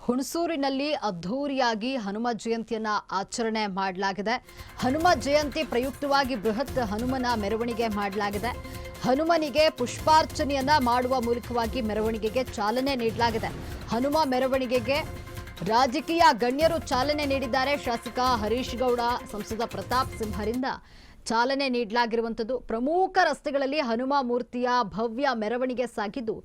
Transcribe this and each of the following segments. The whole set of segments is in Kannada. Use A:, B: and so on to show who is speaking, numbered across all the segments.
A: ಹುಣಸೂರಿನಲ್ಲಿ ಅದ್ಧೂರಿಯಾಗಿ ಹನುಮ ಜಯಂತಿಯನ್ನ ಆಚರಣೆ ಮಾಡಲಾಗಿದೆ. ಹನುಮ ಜಯಂತಿ ಪ್ರಯುಕ್ತವಾಗಿ ಬೃಹತ್ ಹನುಮನ ಮೆರವಣಿಗೆ ಮಾಡಲಾಗಿದೆ. ಹನುಮನಿಗೆ ಪುಷ್ಪಾರ್ಚನೆಯನ್ನ ಮಾಡುವ ಮೂಲಕವಾಗಿ ಮೆರವಣಿಗೆಗೆ ಚಾಲನೆ ನೀಡಲಾಗಿದೆ. ಹನುಮ ಮೆರವಣಿಗೆಗೆ ರಾಜಕೀಯ ಗಣ್ಯರು ಚಾಲನೆ ನೀಡಿದ್ದಾರೆ. ಶಾಸಕ ಹರೀಶ್ ಗೌಡ, ಸಂಸದ ಪ್ರತಾಪ್ ಸಿಂಹರಿಂದ ಚಾಲನೆ ನೀಡಲಾಗಿರುವಂಥದ್ದು. ಪ್ರಮುಖ ರಸ್ತೆಗಳಲ್ಲಿ ಹನುಮ ಮೂರ್ತಿಯ ಭವ್ಯ ಮೆರವಣಿಗೆ ಸಾಗಿದ್ದು,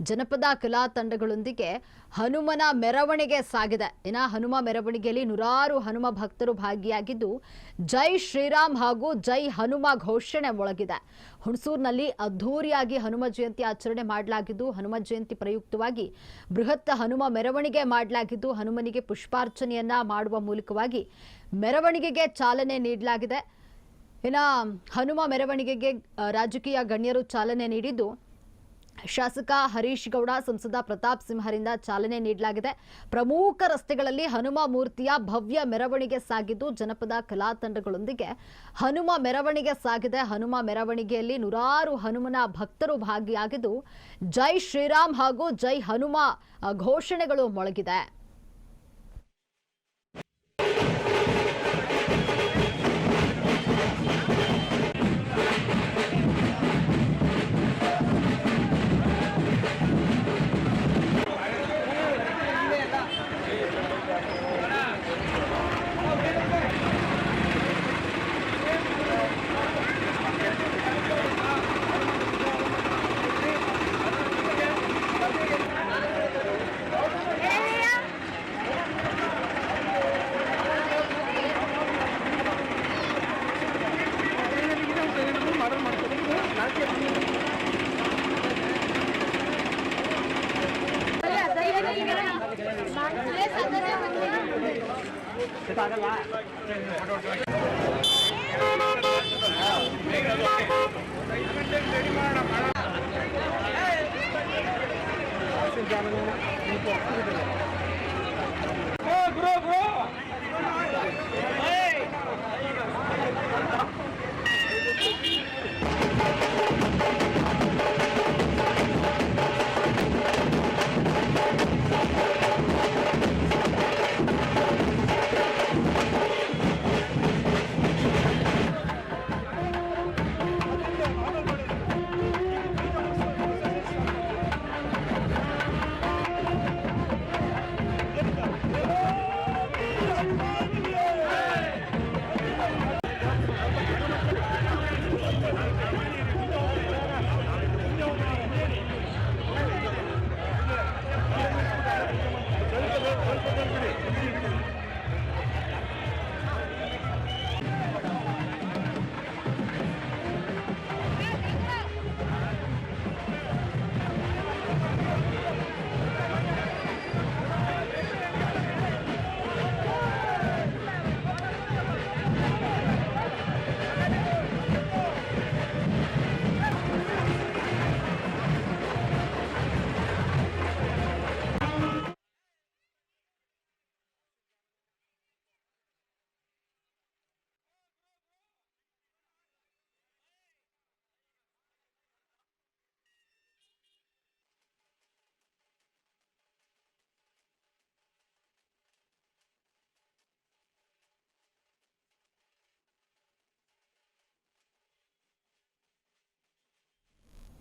A: ಜನಪದ ಕಲಾ ತಂಡಗಳೊಂದಿಗೆ ಹನುಮನ ಮೆರವಣಿಗೆ ಸಾಗಿದೆ. ಇನ್ನು ಹನುಮ ಮೆರವಣಿಗೆಯಲ್ಲಿ ನೂರಾರು ಹನುಮ ಭಕ್ತರು ಭಾಗಿಯಾಗಿದ್ದು, ಜೈ ಶ್ರೀರಾಮ್ ಹಾಗೂ ಜೈ ಹನುಮ ಘೋಷಣೆ ಮೊಳಗಿದೆ. ಹುಣಸೂರಿನಲ್ಲಿ ಅದ್ಧೂರಿಯಾಗಿ ಹನುಮ ಜಯಂತಿ ಆಚರಣೆ ಮಾಡಲಾಗಿದ್ದು, ಹನುಮ ಜಯಂತಿ ಪ್ರಯುಕ್ತವಾಗಿ ಬೃಹತ್ ಹನುಮ ಮೆರವಣಿಗೆ ಮಾಡಲಾಗಿದ್ದು, ಹನುಮನಿಗೆ ಪುಷ್ಪಾರ್ಚನೆಯನ್ನ ಮಾಡುವ ಮೂಲಕವಾಗಿ ಮೆರವಣಿಗೆಗೆ ಚಾಲನೆ ನೀಡಲಾಗಿದೆ. ಇನ್ನು ಹನುಮ ಮೆರವಣಿಗೆಗೆ ರಾಜಕೀಯ ಗಣ್ಯರು ಚಾಲನೆ ನೀಡಿದ್ದು, ಶಾಸಕ ಹರೀಶ್ ಗೌಡ, ಸಂಸದ ಪ್ರತಾಪ್ ಸಿಂಹರಿಂದ ಚಾಲನೆ ನೀಡಲಾಗಿದೆ. ಪ್ರಮುಖ ರಸ್ತೆಗಳಲ್ಲಿ ಹನುಮ ಮೂರ್ತಿಯ ಭವ್ಯ ಮೆರವಣಿಗೆ ಸಾಗಿದ್ದು, ಜನಪದ ಕಲಾ ತಂಡಗಳೊಂದಿಗೆ ಹನುಮ ಮೆರವಣಿಗೆ ಸಾಗಿದೆ. ಹನುಮ ಮೆರವಣಿಗೆಯಲ್ಲಿ ನೂರಾರು ಹನುಮನ ಭಕ್ತರು ಭಾಗಿಯಾಗಿದ್ದು, ಜೈ ಶ್ರೀರಾಮ್ ಹಾಗೂ ಜೈ ಹನುಮ ಘೋಷಣೆಗಳು ಮೊಳಗಿದೆ.
B: Bro.